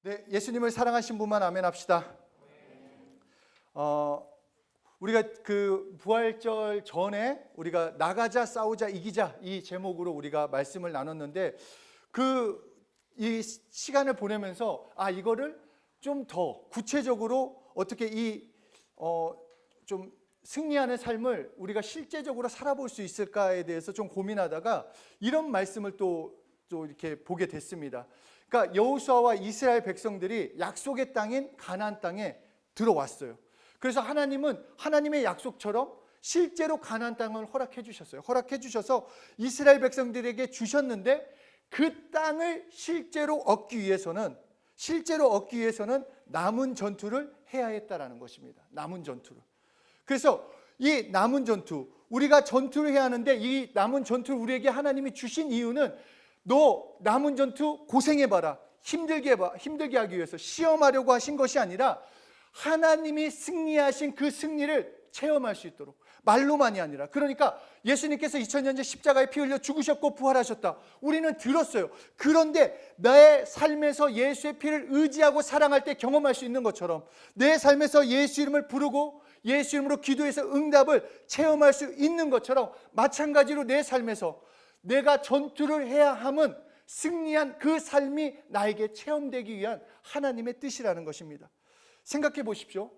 네, 예수님을 사랑하신 분만 아멘 합시다. 우리가 그 부활절 전에 우리가 나가자 싸우자 이기자 이 제목으로 우리가 말씀을 나눴는데 이 시간을 보내면서 이거를 좀 더 구체적으로 어떻게 좀 승리하는 삶을 우리가 실제적으로 살아볼 수 있을까에 대해서 좀 고민하다가 이런 말씀을 또 이렇게 보게 됐습니다. 그러니까 여호수아와 이스라엘 백성들이 약속의 땅인 가나안 땅에 들어왔어요. 그래서 하나님은 하나님의 약속처럼 실제로 가나안 땅을 허락해 주셨어요. 허락해 주셔서 이스라엘 백성들에게 주셨는데 그 땅을 실제로 얻기 위해서는 남은 전투를 해야 했다라는 것입니다. 남은 전투를. 그래서 이 남은 전투, 우리가 전투를 해야 하는데 이 남은 전투를 우리에게 하나님이 주신 이유는 너 남은 전투 고생해봐라, 힘들게 하기 위해서 시험하려고 하신 것이 아니라 하나님이 승리하신 그 승리를 체험할 수 있도록, 말로만이 아니라. 그러니까 예수님께서 2000년 전 십자가에 피 흘려 죽으셨고 부활하셨다, 우리는 들었어요. 그런데 내 삶에서 예수의 피를 의지하고 사랑할 때 경험할 수 있는 것처럼 내 삶에서 예수 이름을 부르고 예수 이름으로 기도해서 응답을 체험할 수 있는 것처럼 마찬가지로 내 삶에서 내가 전투를 해야 함은 승리한 그 삶이 나에게 체험되기 위한 하나님의 뜻이라는 것입니다. 생각해 보십시오.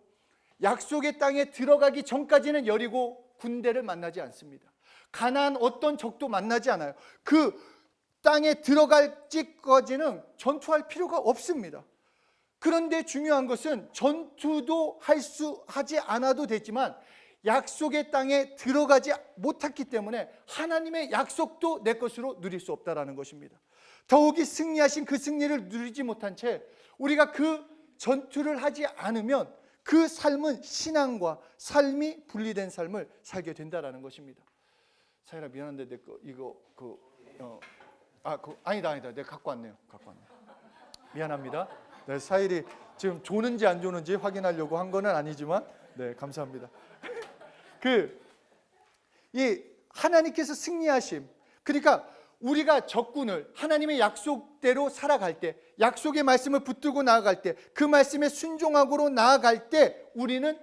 약속의 땅에 들어가기 전까지는 여리고 군대를 만나지 않습니다. 가나안 어떤 적도 만나지 않아요. 그 땅에 들어갈 때까지는 전투할 필요가 없습니다. 그런데 중요한 것은 전투도 하지 않아도 되지만 약속의 땅에 들어가지 못했기 때문에 하나님의 약속도 내 것으로 누릴 수 없다는 것입니다. 더욱이 승리하신 그 승리를 누리지 못한 채 우리가 그 전투를 하지 않으면 그 삶은 신앙과 삶이 분리된 삶을 살게 된다는 것입니다. 사연아, 미안한데 내 거 아니다 내가 갖고 왔네요. 미안합니다. 네, 사일이 지금 조는지 안 조는지 확인하려고 한 거는 아니지만 네, 감사합니다. 이 하나님께서 승리하심, 그러니까 우리가 적군을 하나님의 약속대로 살아갈 때, 약속의 말씀을 붙들고 나아갈 때, 그 말씀에 순종하고 나아갈 때 우리는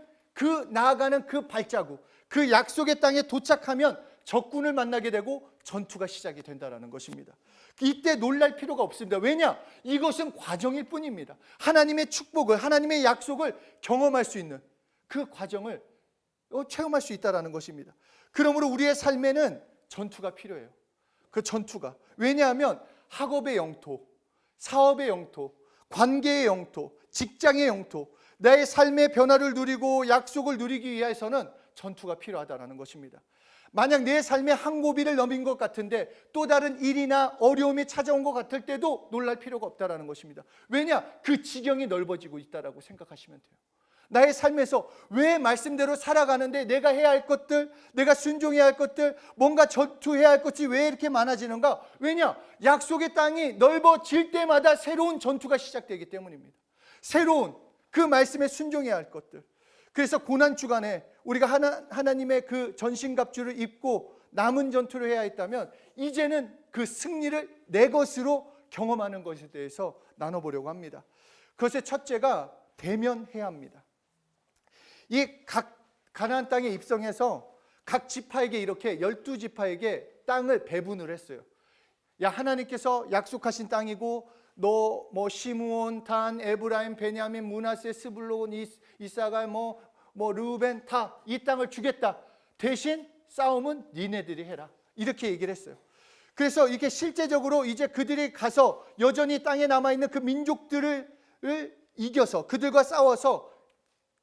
나아가는 그 발자국, 그 약속의 땅에 도착하면 적군을 만나게 되고 전투가 시작이 된다는 것입니다. 이때 놀랄 필요가 없습니다. 왜냐? 이것은 과정일 뿐입니다. 하나님의 축복을, 하나님의 약속을 경험할 수 있는 그 과정을 체험할 수 있다는 것입니다. 그러므로 우리의 삶에는 전투가 필요해요. 그 전투가. 왜냐하면 학업의 영토, 사업의 영토, 관계의 영토, 직장의 영토, 나의 삶의 변화를 누리고 약속을 누리기 위해서는 전투가 필요하다는 것입니다. 만약 내 삶의 한 고비를 넘긴 것 같은데 또 다른 일이나 어려움이 찾아온 것 같을 때도 놀랄 필요가 없다는 것입니다. 왜냐? 그 지경이 넓어지고 있다고 생각하시면 돼요. 나의 삶에서 왜 말씀대로 살아가는데 내가 해야 할 것들, 내가 순종해야 할 것들, 뭔가 전투해야 할 것이 왜 이렇게 많아지는가? 왜냐? 약속의 땅이 넓어질 때마다 새로운 전투가 시작되기 때문입니다. 새로운 그 말씀에 순종해야 할 것들. 그래서 고난주간에 우리가 하나님의 그 전신갑주를 입고 남은 전투를 해야 했다면 이제는 그 승리를 내 것으로 경험하는 것에 대해서 나눠보려고 합니다. 그것의 첫째가 대면해야 합니다. 이 각 가나안 땅에 입성해서 각 지파에게 이렇게 12지파에게 땅을 배분을 했어요. 야, 하나님께서 약속하신 땅이고 너 시므온, 단, 에브라임, 베냐민, 므낫세, 스불론, 이사갈, 르우벤 다 이 땅을 주겠다. 대신 싸움은 니네들이 해라. 이렇게 얘기를 했어요. 그래서 이게 실제적으로 이제 그들이 가서 여전히 땅에 남아있는 그 민족들을 이겨서 그들과 싸워서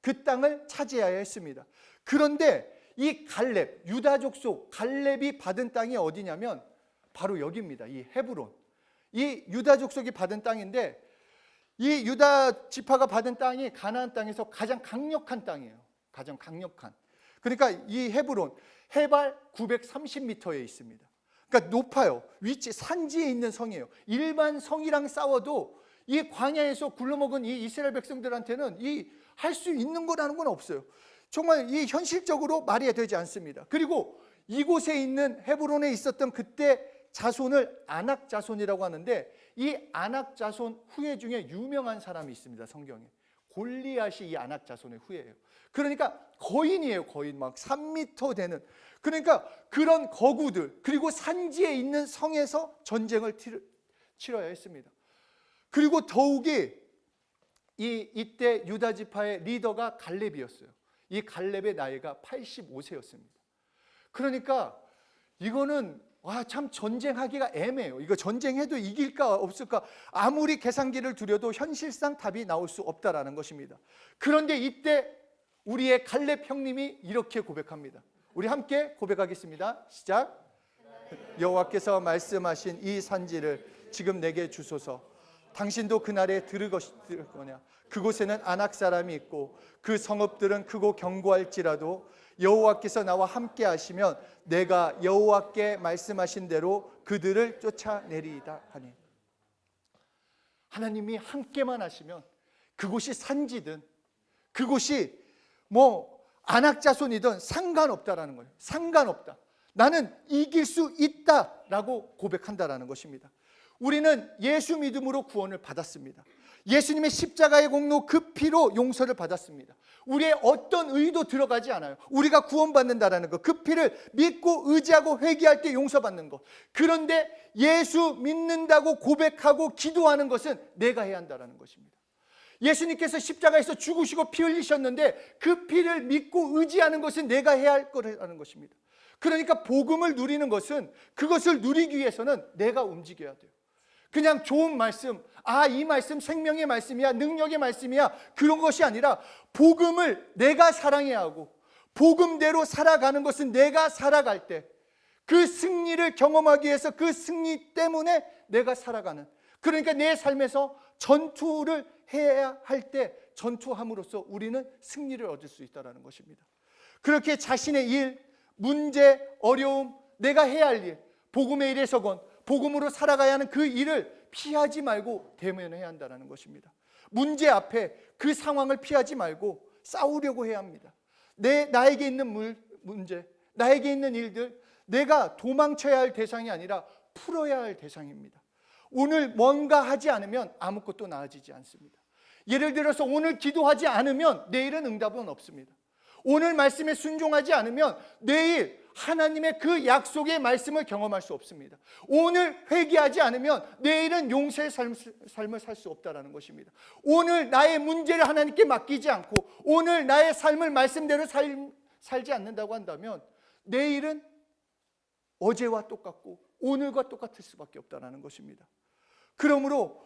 그 땅을 차지해야 했습니다. 그런데 이 갈렙, 유다 족속 갈렙이 받은 땅이 어디냐면 바로 여기입니다. 이 헤브론. 이 유다 족속이 받은 땅인데 이 유다 지파가 받은 땅이 가나안 땅에서 가장 강력한 땅이에요. 가장 강력한. 그러니까 이 헤브론 해발 930m에 있습니다. 그러니까 높아요. 위치 산지에 있는 성이에요. 일반 성이랑 싸워도 이 광야에서 굴러먹은 이 이스라엘 백성들한테는 할 수 있는 거라는 건 없어요. 정말 이 현실적으로 말이 되지 않습니다. 그리고 이곳에 있는 헤브론에 있었던 그때 자손을 아낙 자손이라고 하는데 이 아낙 자손 후예 중에 유명한 사람이 있습니다. 성경에 골리앗이 이 아낙 자손의 후예예요. 그러니까 거인이에요. 거인 막 3m 되는. 그러니까 그런 거구들 그리고 산지에 있는 성에서 전쟁을 치러야 했습니다. 그리고 더욱이 이때 유다 지파의 리더가 갈렙이었어요. 이 갈렙의 나이가 85세였습니다. 그러니까 이거는 참 전쟁하기가 애매해요. 이거 전쟁해도 이길까 없을까 아무리 계산기를 두려도 현실상 답이 나올 수 없다라는 것입니다. 그런데 이때 우리의 갈렙 형님이 이렇게 고백합니다. 우리 함께 고백하겠습니다. 시작. 여호와께서 말씀하신 이 산지를 지금 내게 주소서. 당신도 그날에 들을 거냐. 그곳에는 아낙 사람이 있고 그 성읍들은 크고 견고할지라도 여호와께서 나와 함께 하시면 내가 여호와께 말씀하신 대로 그들을 쫓아내리이다 하니. 하나님이 함께만 하시면 그곳이 산지든 그곳이 아낙 자손이든 상관없다라는 거예요. 상관없다. 나는 이길 수 있다라고 고백한다라는 것입니다. 우리는 예수 믿음으로 구원을 받았습니다. 예수님의 십자가의 공로 그 피로 용서를 받았습니다. 우리의 어떤 의도 들어가지 않아요. 우리가 구원받는다라는 것, 그 피를 믿고 의지하고 회개할 때 용서받는 것. 그런데 예수 믿는다고 고백하고 기도하는 것은 내가 해야 한다는 것입니다. 예수님께서 십자가에서 죽으시고 피 흘리셨는데 그 피를 믿고 의지하는 것은 내가 해야 할 거라는 것입니다. 그러니까 복음을 누리는 것은 그것을 누리기 위해서는 내가 움직여야 돼요. 그냥 좋은 말씀, 이 말씀 생명의 말씀이야, 능력의 말씀이야, 그런 것이 아니라 복음을 내가 사랑해야 하고 복음대로 살아가는 것은 내가 살아갈 때 그 승리를 경험하기 위해서 그 승리 때문에 내가 살아가는, 그러니까 내 삶에서 전투를 해야 할 때 전투함으로써 우리는 승리를 얻을 수 있다는 것입니다. 그렇게 자신의 일, 문제, 어려움, 내가 해야 할 일, 복음의 일에서건 복음으로 살아가야 하는 그 일을 피하지 말고 대면해야 한다는 것입니다. 문제 앞에 그 상황을 피하지 말고 싸우려고 해야 합니다. 나에게 있는 문제, 나에게 있는 일들, 내가 도망쳐야 할 대상이 아니라 풀어야 할 대상입니다. 오늘 뭔가 하지 않으면 아무것도 나아지지 않습니다. 예를 들어서 오늘 기도하지 않으면 내일은 응답은 없습니다. 오늘 말씀에 순종하지 않으면 내일 하나님의 그 약속의 말씀을 경험할 수 없습니다. 오늘 회개하지 않으면 내일은 용서의 삶을 살 수 없다는 것입니다. 오늘 나의 문제를 하나님께 맡기지 않고 오늘 나의 삶을 말씀대로 살지 않는다고 한다면 내일은 어제와 똑같고 오늘과 똑같을 수밖에 없다는 것입니다. 그러므로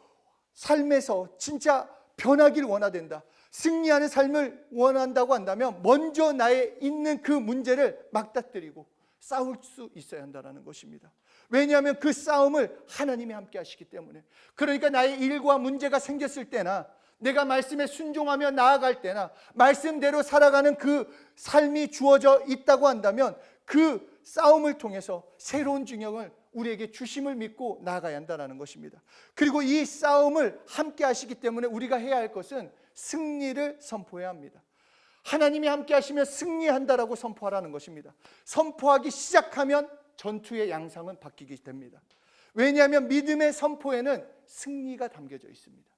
삶에서 진짜 변하기를 원하된다, 승리하는 삶을 원한다고 한다면 먼저 나의 있는 그 문제를 맞닥뜨리고 싸울 수 있어야 한다는 것입니다. 왜냐하면 그 싸움을 하나님이 함께 하시기 때문에. 그러니까 나의 일과 문제가 생겼을 때나 내가 말씀에 순종하며 나아갈 때나 말씀대로 살아가는 그 삶이 주어져 있다고 한다면 그 싸움을 통해서 새로운 중형을 우리에게 주심을 믿고 나아가야 한다는 것입니다. 그리고 이 싸움을 함께 하시기 때문에 우리가 해야 할 것은 승리를 선포해야 합니다. 하나님이 함께 하시면 승리한다라고 선포하라는 것입니다. 선포하기 시작하면 전투의 양상은 바뀌게 됩니다. 왜냐하면 믿음의 선포에는 승리가 담겨져 있습니다.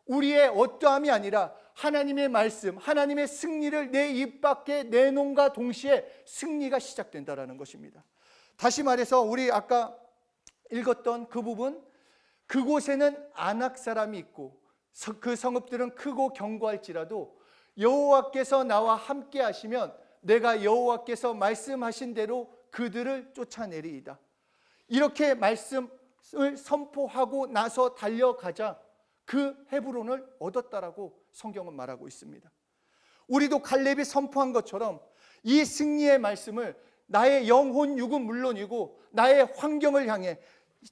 우리의 어떠함이 아니라 하나님의 말씀, 하나님의 승리를 내 입 밖에 내놓음과 동시에 승리가 시작된다는 것입니다. 다시 말해서 우리 아까 읽었던 그 부분, 그곳에는 아낙 사람이 있고 그 성읍들은 크고 견고할지라도 여호와께서 나와 함께 하시면 내가 여호와께서 말씀하신 대로 그들을 쫓아내리이다. 이렇게 말씀을 선포하고 나서 달려가자 그 헤브론을 얻었다라고 성경은 말하고 있습니다. 우리도 갈렙이 선포한 것처럼 이 승리의 말씀을 나의 영혼 육은 물론이고 나의 환경을 향해,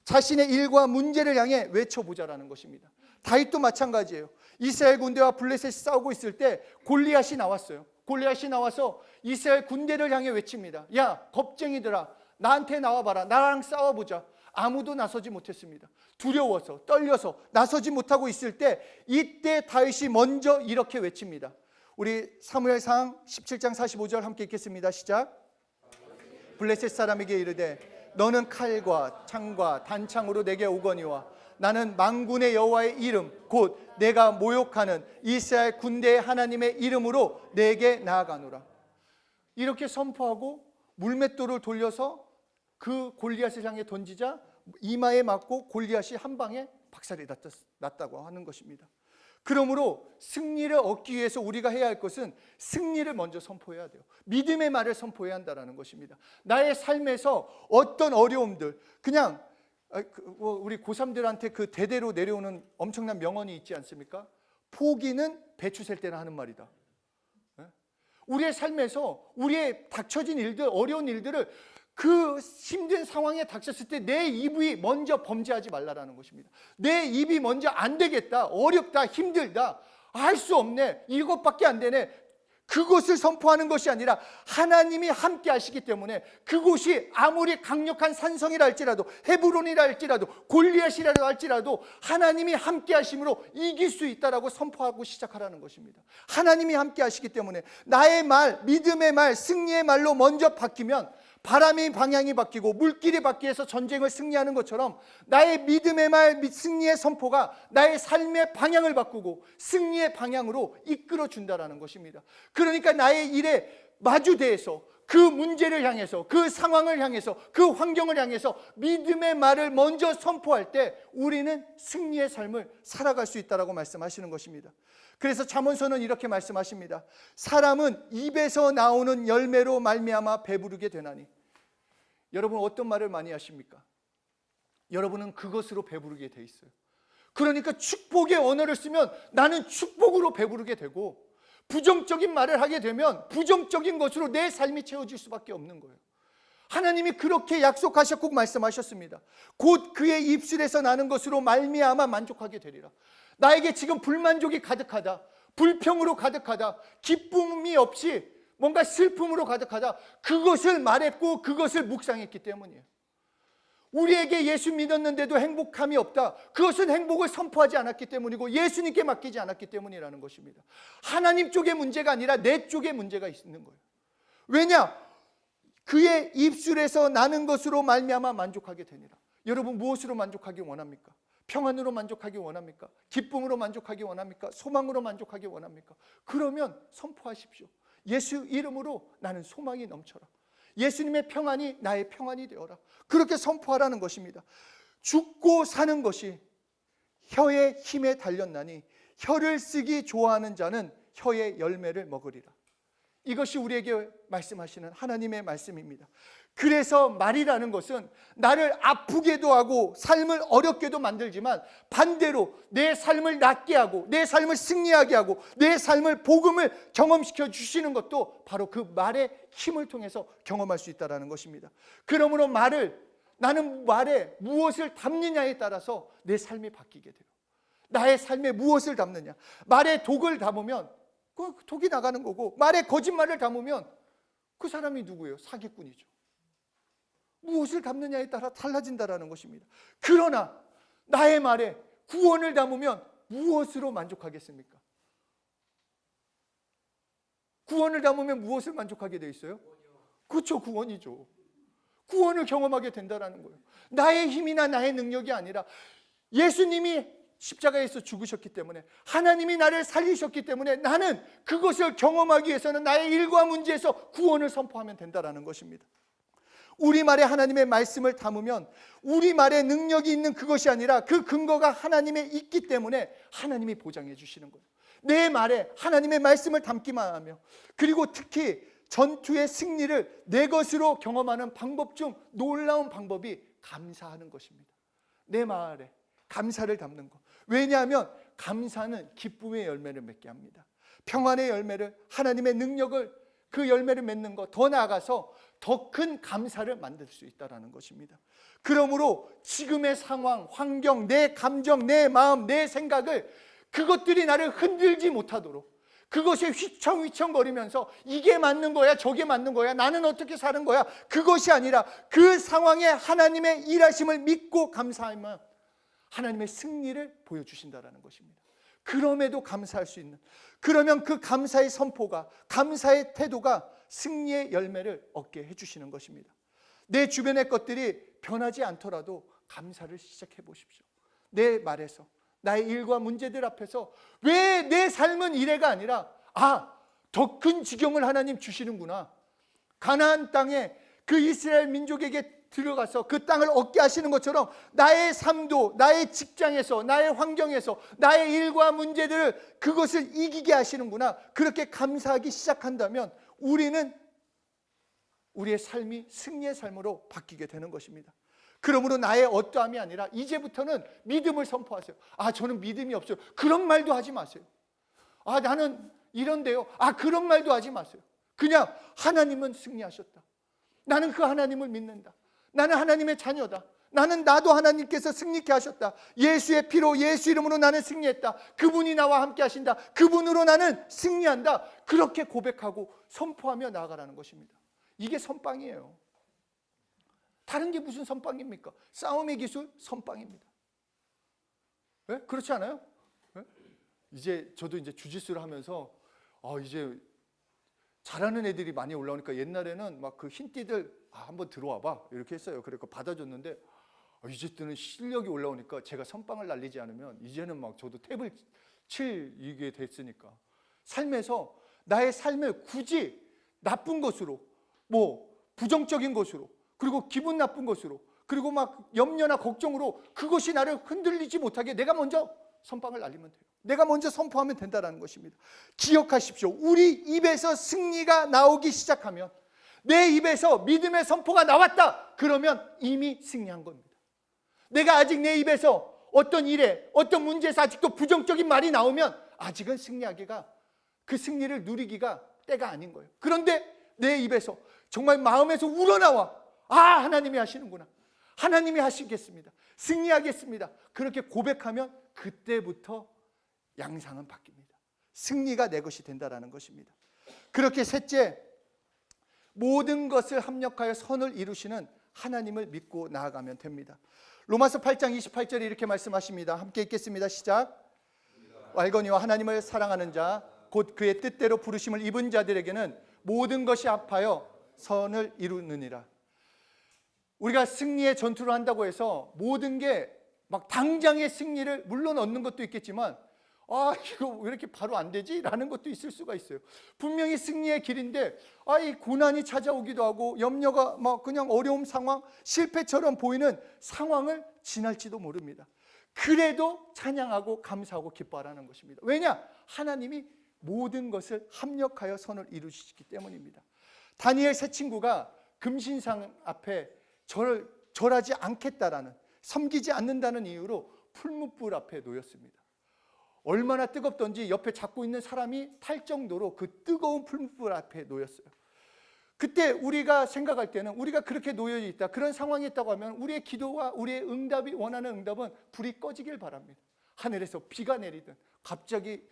자신의 일과 문제를 향해 외쳐보자라는 것입니다. 다윗도 마찬가지예요. 이스라엘 군대와 블레셋이 싸우고 있을 때 골리앗이 나왔어요. 골리앗이 나와서 이스라엘 군대를 향해 외칩니다. 야, 겁쟁이들아, 나한테 나와봐라. 나랑 싸워보자. 아무도 나서지 못했습니다. 두려워서 떨려서 나서지 못하고 있을 때 이때 다윗이 먼저 이렇게 외칩니다. 우리 사무엘상 17장 45절 함께 읽겠습니다. 시작. 블레셋 사람에게 이르되 너는 칼과 창과 단창으로 내게 오거니와 나는 만군의 여호와의 이름 곧 내가 모욕하는 이스라엘 군대의 하나님의 이름으로 내게 나아가노라. 이렇게 선포하고 물맷돌을 돌려서 그 골리앗을 향해 던지자 이마에 맞고 골리앗이 한 방에 박살이 났다고 하는 것입니다. 그러므로 승리를 얻기 위해서 우리가 해야 할 것은 승리를 먼저 선포해야 돼요. 믿음의 말을 선포해야 한다는 것입니다. 나의 삶에서 어떤 어려움들, 그냥 우리 고3들한테 그 대대로 내려오는 엄청난 명언이 있지 않습니까? 포기는 배추 셀 때나 하는 말이다. 우리의 삶에서 우리의 닥쳐진 일들, 어려운 일들을 그 힘든 상황에 닥쳤을 때 내 입이 먼저 범죄하지 말라라는 것입니다. 내 입이 먼저 안 되겠다, 어렵다, 힘들다, 할 수 없네, 이것밖에 안 되네, 그것을 선포하는 것이 아니라 하나님이 함께 하시기 때문에 그곳이 아무리 강력한 산성이라 할지라도, 헤브론이라 할지라도, 골리앗이라 할지라도 하나님이 함께 하심으로 이길 수 있다라고 선포하고 시작하라는 것입니다. 하나님이 함께 하시기 때문에 나의 말, 믿음의 말, 승리의 말로 먼저 바뀌면 바람의 방향이 바뀌고 물길이 바뀌어서 전쟁을 승리하는 것처럼 나의 믿음의 말, 승리의 선포가 나의 삶의 방향을 바꾸고 승리의 방향으로 이끌어 준다라는 것입니다. 그러니까 나의 일에 마주대해서 그 문제를 향해서, 그 상황을 향해서, 그 환경을 향해서 믿음의 말을 먼저 선포할 때 우리는 승리의 삶을 살아갈 수 있다라고 말씀하시는 것입니다. 그래서 잠언서는 이렇게 말씀하십니다. 사람은 입에서 나오는 열매로 말미암아 배부르게 되나니. 여러분 어떤 말을 많이 하십니까? 여러분은 그것으로 배부르게 돼 있어요. 그러니까 축복의 언어를 쓰면 나는 축복으로 배부르게 되고, 부정적인 말을 하게 되면 부정적인 것으로 내 삶이 채워질 수밖에 없는 거예요. 하나님이 그렇게 약속하셨고 말씀하셨습니다. 곧 그의 입술에서 나는 것으로 말미암아 만족하게 되리라. 나에게 지금 불만족이 가득하다, 불평으로 가득하다, 기쁨이 없이 뭔가 슬픔으로 가득하다, 그것을 말했고 그것을 묵상했기 때문이에요. 우리에게 예수 믿었는데도 행복함이 없다, 그것은 행복을 선포하지 않았기 때문이고 예수님께 맡기지 않았기 때문이라는 것입니다. 하나님 쪽의 문제가 아니라 내 쪽의 문제가 있는 거예요. 왜냐? 그의 입술에서 나는 것으로 말미암아 만족하게 되니라. 여러분 무엇으로 만족하기 원합니까? 평안으로 만족하기 원합니까? 기쁨으로 만족하기 원합니까? 소망으로 만족하기 원합니까? 그러면 선포하십시오. 예수 이름으로 나는 소망이 넘쳐라. 예수님의 평안이 나의 평안이 되어라. 그렇게 선포하라는 것입니다. 죽고 사는 것이 혀의 힘에 달렸나니 혀를 쓰기 좋아하는 자는 혀의 열매를 먹으리라. 이것이 우리에게 말씀하시는 하나님의 말씀입니다. 그래서 말이라는 것은 나를 아프게도 하고 삶을 어렵게도 만들지만 반대로 내 삶을 낫게 하고 내 삶을 승리하게 하고 내 삶을 복음을 경험시켜 주시는 것도 바로 그 말의 힘을 통해서 경험할 수 있다는 것입니다. 그러므로 나는 말에 무엇을 담느냐에 따라서 내 삶이 바뀌게 돼요. 나의 삶에 무엇을 담느냐. 말에 독을 담으면 그 독이 나가는 거고, 말에 거짓말을 담으면 그 사람이 누구예요? 사기꾼이죠. 무엇을 담느냐에 따라 달라진다라는 것입니다. 그러나 나의 말에 구원을 담으면 무엇으로 만족하겠습니까? 구원을 담으면 무엇을 만족하게 돼 있어요? 그렇죠, 구원이죠. 구원을 경험하게 된다라는 거예요. 나의 힘이나 나의 능력이 아니라 예수님이 십자가에서 죽으셨기 때문에, 하나님이 나를 살리셨기 때문에 나는 그것을 경험하기 위해서는 나의 일과 문제에서 구원을 선포하면 된다라는 것입니다. 우리 말에 하나님의 말씀을 담으면 우리 말에 능력이 있는 그것이 아니라 그 근거가 하나님에 있기 때문에 하나님이 보장해 주시는 거예요. 내 말에 하나님의 말씀을 담기만 하며, 그리고 특히 전투의 승리를 내 것으로 경험하는 방법 중 놀라운 방법이 감사하는 것입니다. 내 말에 감사를 담는 것. 왜냐하면 감사는 기쁨의 열매를 맺게 합니다. 평안의 열매를, 하나님의 능력을, 그 열매를 맺는 것, 더 나아가서 더 큰 감사를 만들 수 있다는 것입니다. 그러므로 지금의 상황, 환경, 내 감정, 내 마음, 내 생각을, 그것들이 나를 흔들지 못하도록, 그것에 휘청휘청거리면서 이게 맞는 거야, 저게 맞는 거야, 나는 어떻게 사는 거야, 그것이 아니라 그 상황에 하나님의 일하심을 믿고 감사하면 하나님의 승리를 보여주신다는 것입니다. 그럼에도 감사할 수 있는, 그러면 그 감사의 선포가, 감사의 태도가 승리의 열매를 얻게 해주시는 것입니다. 내 주변의 것들이 변하지 않더라도 감사를 시작해 보십시오. 내 말에서, 나의 일과 문제들 앞에서 왜 내 삶은 이래가 아니라 더 큰 지경을 하나님 주시는구나. 가나안 땅에 그 이스라엘 민족에게 들어가서 그 땅을 얻게 하시는 것처럼 나의 삶도, 나의 직장에서, 나의 환경에서, 나의 일과 문제들을 그것을 이기게 하시는구나. 그렇게 감사하기 시작한다면 우리는 우리의 삶이 승리의 삶으로 바뀌게 되는 것입니다. 그러므로 나의 어떠함이 아니라 이제부터는 믿음을 선포하세요. 저는 믿음이 없어요. 그런 말도 하지 마세요. 나는 이런데요. 그런 말도 하지 마세요. 그냥 하나님은 승리하셨다. 나는 그 하나님을 믿는다. 나는 하나님의 자녀다. 나도 하나님께서 승리케 하셨다. 예수의 피로, 예수 이름으로 나는 승리했다. 그분이 나와 함께 하신다. 그분으로 나는 승리한다. 그렇게 고백하고 선포하며 나아가라는 것입니다. 이게 선빵이에요. 다른 게 무슨 선빵입니까? 싸움의 기술 선빵입니다. 네? 그렇지 않아요? 네? 저도 이제 주짓수를 하면서 이제 잘하는 애들이 많이 올라오니까 옛날에는 막 그 흰띠들 한번 들어와 봐 이렇게 했어요. 그래서 받아줬는데 이제는 실력이 올라오니까 제가 선빵을 날리지 않으면 이제는 막 저도 탭을 칠 이게 됐으니까 삶에서 나의 삶을 굳이 나쁜 것으로, 부정적인 것으로, 그리고 기분 나쁜 것으로, 그리고 막 염려나 걱정으로 그것이 나를 흔들리지 못하게 내가 먼저 선빵을 날리면 돼요. 내가 먼저 선포하면 된다는 것입니다. 기억하십시오. 우리 입에서 승리가 나오기 시작하면, 내 입에서 믿음의 선포가 나왔다 그러면 이미 승리한 겁니다. 내가 아직 내 입에서 어떤 일에, 어떤 문제에서 아직도 부정적인 말이 나오면 아직은 승리하기가, 그 승리를 누리기가 때가 아닌 거예요. 그런데 내 입에서 정말 마음에서 우러나와 하나님이 하시는구나, 하나님이 하시겠습니다, 승리하겠습니다, 그렇게 고백하면 그때부터 양상은 바뀝니다. 승리가 내 것이 된다는 것입니다. 그렇게 셋째, 모든 것을 합력하여 선을 이루시는 하나님을 믿고 나아가면 됩니다. 로마서 8장 28절에 이렇게 말씀하십니다. 함께 읽겠습니다. 시작. 알거니와 하나님을 사랑하는 자, 곧 그의 뜻대로 부르심을 입은 자들에게는 모든 것이 합하여 선을 이루느니라. 우리가 승리의 전투를 한다고 해서 모든 게 막 당장의 승리를 물론 얻는 것도 있겠지만 이거 왜 이렇게 바로 안 되지? 라는 것도 있을 수가 있어요. 분명히 승리의 길인데 이 고난이 찾아오기도 하고 염려가 막 그냥 어려움 상황, 실패처럼 보이는 상황을 지날지도 모릅니다. 그래도 찬양하고 감사하고 기뻐하라는 것입니다. 왜냐? 하나님이 모든 것을 합력하여 선을 이루시기 때문입니다. 다니엘 세 친구가 금신상 앞에 절하지 않겠다라는, 섬기지 않는다는 이유로 풀무불 앞에 놓였습니다. 얼마나 뜨겁던지 옆에 잡고 있는 사람이 탈 정도로 그 뜨거운 풀무불 앞에 놓였어요. 그때 우리가 생각할 때는 우리가 그렇게 놓여 있다, 그런 상황이 있다고 하면 우리의 기도와 우리의 응답이, 원하는 응답은 불이 꺼지길 바랍니다. 하늘에서 비가 내리든 갑자기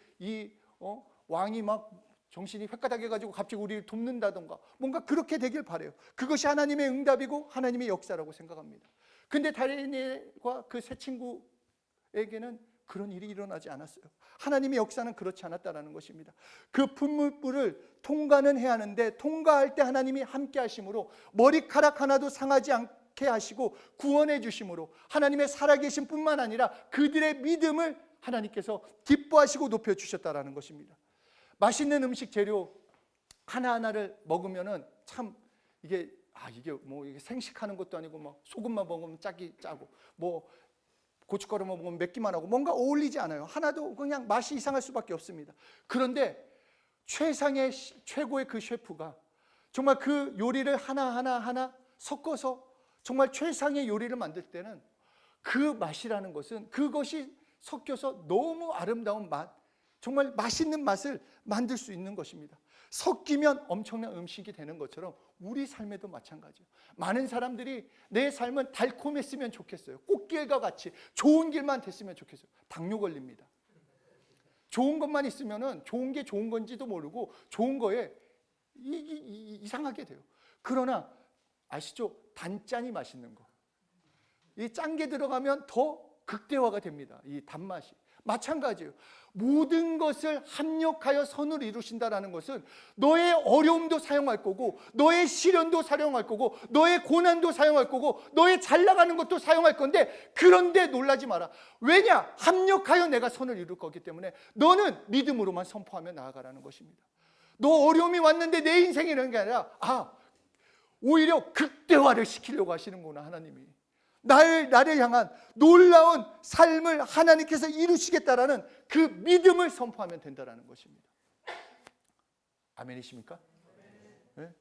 왕이 막 정신이 획가닥해가지고 갑자기 우리를 돕는다던가 뭔가 그렇게 되길 바라요. 그것이 하나님의 응답이고 하나님의 역사라고 생각합니다. 근데 다니엘과 그 세 친구에게는 그런 일이 일어나지 않았어요. 하나님의 역사는 그렇지 않았다는 것입니다. 그 풀무불을 통과는 해야 하는데 통과할 때 하나님이 함께 하심으로 머리카락 하나도 상하지 않게 하시고 구원해 주심으로 하나님의 살아계신 뿐만 아니라 그들의 믿음을 하나님께서 기뻐하시고 높여주셨다는 것입니다. 맛있는 음식 재료 하나하나를 먹으면은 참 이게 이게 생식하는 것도 아니고 뭐 소금만 먹으면 짜고 뭐 고춧가루만 먹으면 맵기만 하고 뭔가 어울리지 않아요. 하나도 그냥 맛이 이상할 수밖에 없습니다. 그런데 최고의 그 셰프가 정말 그 요리를 하나 섞어서 정말 최상의 요리를 만들 때는 그 맛이라는 것은 그것이 섞여서 너무 아름다운 맛, 정말 맛있는 맛을 만들 수 있는 것입니다. 섞이면 엄청난 음식이 되는 것처럼 우리 삶에도 마찬가지예요. 많은 사람들이 내 삶은 달콤했으면 좋겠어요. 꽃길과 같이 좋은 길만 됐으면 좋겠어요. 당뇨 걸립니다. 좋은 것만 있으면 좋은 게 좋은 건지도 모르고 좋은 거에 이상하게 돼요. 그러나 아시죠? 단짠이 맛있는 거. 이 짠 게 들어가면 더 극대화가 됩니다. 이 단맛이. 마찬가지예요. 모든 것을 합력하여 선을 이루신다라는 것은 너의 어려움도 사용할 거고, 너의 시련도 사용할 거고, 너의 고난도 사용할 거고, 너의 잘 나가는 것도 사용할 건데, 그런데 놀라지 마라. 왜냐? 합력하여 내가 선을 이룰 거기 때문에 너는 믿음으로만 선포하며 나아가라는 것입니다. 너 어려움이 왔는데 내 인생이라는 게 아니라 오히려 극대화를 시키려고 하시는구나, 하나님이. 나를 향한 놀라운 삶을 하나님께서 이루시겠다라는 그 믿음을 선포하면 된다는 것입니다. 아멘이십니까? 네?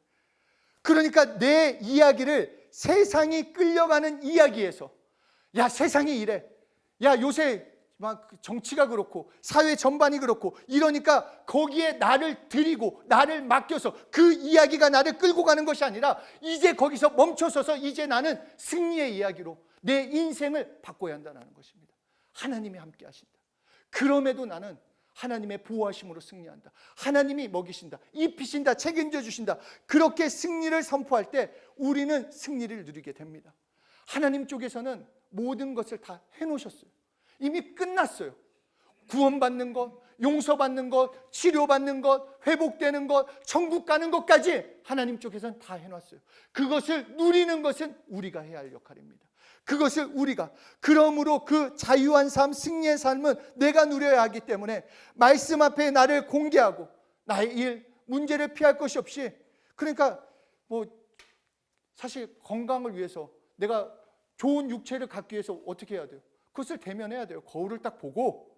그러니까 내 이야기를 세상이 끌려가는 이야기에서, 야, 세상이 이래, 야, 요새 막 정치가 그렇고 사회 전반이 그렇고 이러니까 거기에 나를 드리고 나를 맡겨서 그 이야기가 나를 끌고 가는 것이 아니라 이제 거기서 멈춰서서 이제 나는 승리의 이야기로 내 인생을 바꿔야 한다는 것입니다. 하나님이 함께 하신다. 그럼에도 나는 하나님의 보호하심으로 승리한다. 하나님이 먹이신다, 입히신다, 책임져 주신다. 그렇게 승리를 선포할 때 우리는 승리를 누리게 됩니다. 하나님 쪽에서는 모든 것을 다 해놓으셨어요. 이미 끝났어요. 구원받는 것, 용서받는 것, 치료받는 것, 회복되는 것, 천국 가는 것까지 하나님 쪽에서는 다 해놨어요. 그것을 누리는 것은 우리가 해야 할 역할입니다. 그것을 우리가, 그러므로 그 자유한 삶, 승리의 삶은 내가 누려야 하기 때문에 말씀 앞에 나를 공개하고 나의 일, 문제를 피할 것이 없이, 그러니까 사실 건강을 위해서 내가 좋은 육체를 갖기 위해서 어떻게 해야 돼요? 그것을 대면해야 돼요. 거울을 딱 보고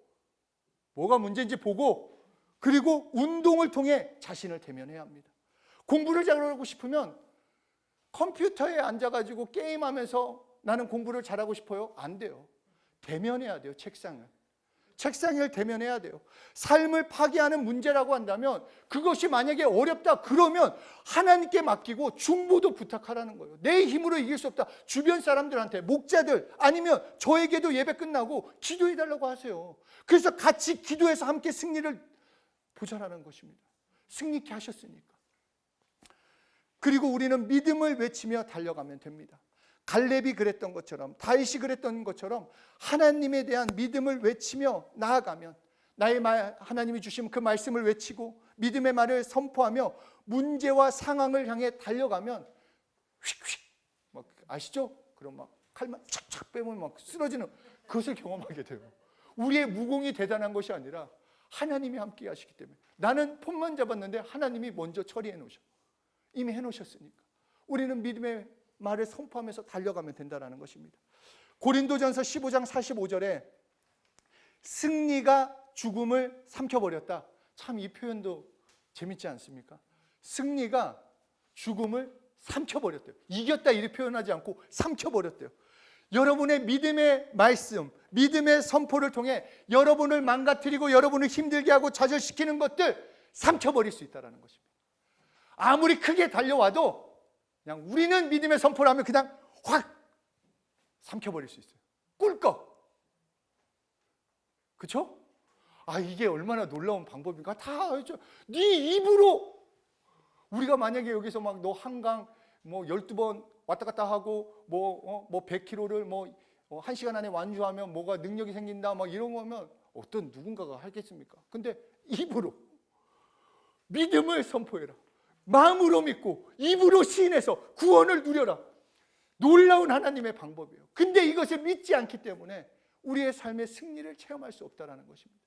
뭐가 문제인지 보고, 그리고 운동을 통해 자신을 대면해야 합니다. 공부를 잘하고 싶으면 컴퓨터에 앉아가지고 게임하면서 나는 공부를 잘하고 싶어요? 안 돼요. 대면해야 돼요. 책상을 대면해야 돼요. 삶을 파괴하는 문제라고 한다면, 그것이 만약에 어렵다 그러면 하나님께 맡기고 중보도 부탁하라는 거예요. 내 힘으로 이길 수 없다. 주변 사람들한테, 목자들 아니면 저에게도 예배 끝나고 기도해달라고 하세요. 그래서 같이 기도해서 함께 승리를 보자라는 것입니다. 승리케 하셨으니까. 그리고 우리는 믿음을 외치며 달려가면 됩니다. 갈렙이 그랬던 것처럼, 다윗이 그랬던 것처럼 하나님에 대한 믿음을 외치며 나아가면, 나의 하나님이 주신 그 말씀을 외치고 믿음의 말을 선포하며 문제와 상황을 향해 달려가면 휙휙 막, 아시죠? 그럼 막 칼만 착착 빼면 막 쓰러지는, 그것을 경험하게 돼요. 우리의 무공이 대단한 것이 아니라 하나님이 함께 하시기 때문에. 나는 폰만 잡았는데 하나님이 먼저 처리해 놓으셔. 이미 해 놓으셨으니까 우리는 믿음의 말을 선포하면서 달려가면 된다는 것입니다. 고린도전서 15장 45절에 승리가 죽음을 삼켜버렸다. 참 이 표현도 재밌지 않습니까? 승리가 죽음을 삼켜버렸대요. 이겼다 이렇게 표현하지 않고 삼켜버렸대요. 여러분의 믿음의 말씀, 믿음의 선포를 통해 여러분을 망가뜨리고 여러분을 힘들게 하고 좌절시키는 것들 삼켜버릴 수 있다는 것입니다. 아무리 크게 달려와도 그냥 우리는 믿음의 선포를 하면 그냥 확 삼켜버릴 수 있어요. 꿀꺽. 그렇죠? 이게 얼마나 놀라운 방법인가. 다 네 입으로. 우리가 만약에 여기서 막 너 한강 12번 왔다 갔다 하고 100km를 1시간 안에 완주하면 뭐가 능력이 생긴다 막 이런 거면 어떤 누군가가 하겠습니까? 근데 입으로 믿음을 선포해라. 마음으로 믿고 입으로 시인해서 구원을 누려라. 놀라운 하나님의 방법이에요. 근데 이것을 믿지 않기 때문에 우리의 삶의 승리를 체험할 수 없다는 것입니다.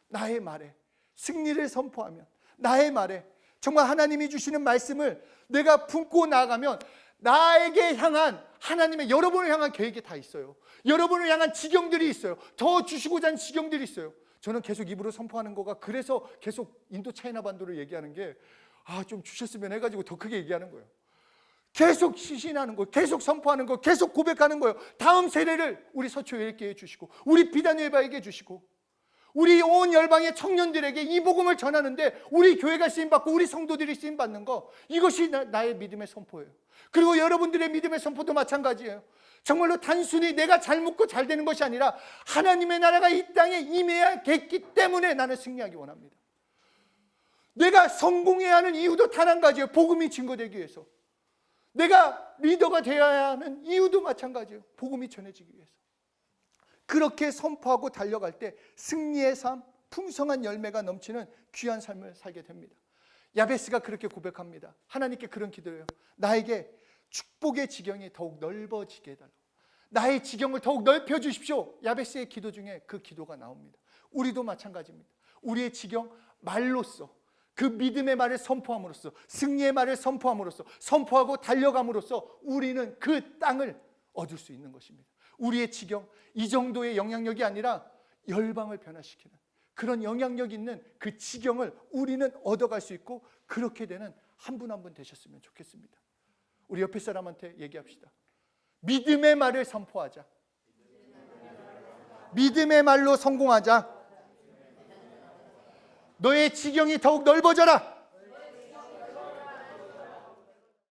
나의 말에 승리를 선포하면, 나의 말에 정말 하나님이 주시는 말씀을 내가 품고 나아가면 나에게 향한 하나님의, 여러분을 향한 계획이 다 있어요. 여러분을 향한 지경들이 있어요. 더 주시고자 하는 지경들이 있어요. 저는 계속 입으로 선포하는 거가, 그래서 계속 인도 차이나 반도를 얘기하는 게 좀 주셨으면 해가지고 더 크게 얘기하는 거예요. 계속 시신하는 거, 계속 선포하는 거, 계속 고백하는 거예요. 다음 세대를 우리 서초예일교회에 주시고, 우리 비단예배에게 주시고, 우리 온 열방의 청년들에게 이 복음을 전하는데 우리 교회가 쓰임받고 우리 성도들이 쓰임받는 거, 이것이 나의 믿음의 선포예요. 그리고 여러분들의 믿음의 선포도 마찬가지예요. 정말로 단순히 내가 잘 먹고 잘 되는 것이 아니라 하나님의 나라가 이 땅에 임해야겠기 때문에 나는 승리하기 원합니다. 내가 성공해야 하는 이유도 단 한 가지예요. 복음이 증거되기 위해서. 내가 리더가 되어야 하는 이유도 마찬가지예요. 복음이 전해지기 위해서. 그렇게 선포하고 달려갈 때 승리의 삶, 풍성한 열매가 넘치는 귀한 삶을 살게 됩니다. 야베스가 그렇게 고백합니다. 하나님께 그런 기도해요. 나에게 축복의 지경이 더욱 넓어지게 해달라고. 나의 지경을 더욱 넓혀 주십시오. 야베스의 기도 중에 그 기도가 나옵니다. 우리도 마찬가지입니다. 우리의 지경, 말로써, 그 믿음의 말을 선포함으로써, 승리의 말을 선포함으로써, 선포하고 달려감으로써 우리는 그 땅을 얻을 수 있는 것입니다. 우리의 지경, 이 정도의 영향력이 아니라 열방을 변화시키는 그런 영향력 있는 그 지경을 우리는 얻어갈 수 있고, 그렇게 되는 한 분 한 분 되셨으면 좋겠습니다. 우리 옆에 사람한테 얘기합시다. 믿음의 말을 선포하자. 믿음의 말로 성공하자. 너의 지경이 더욱 넓어져라.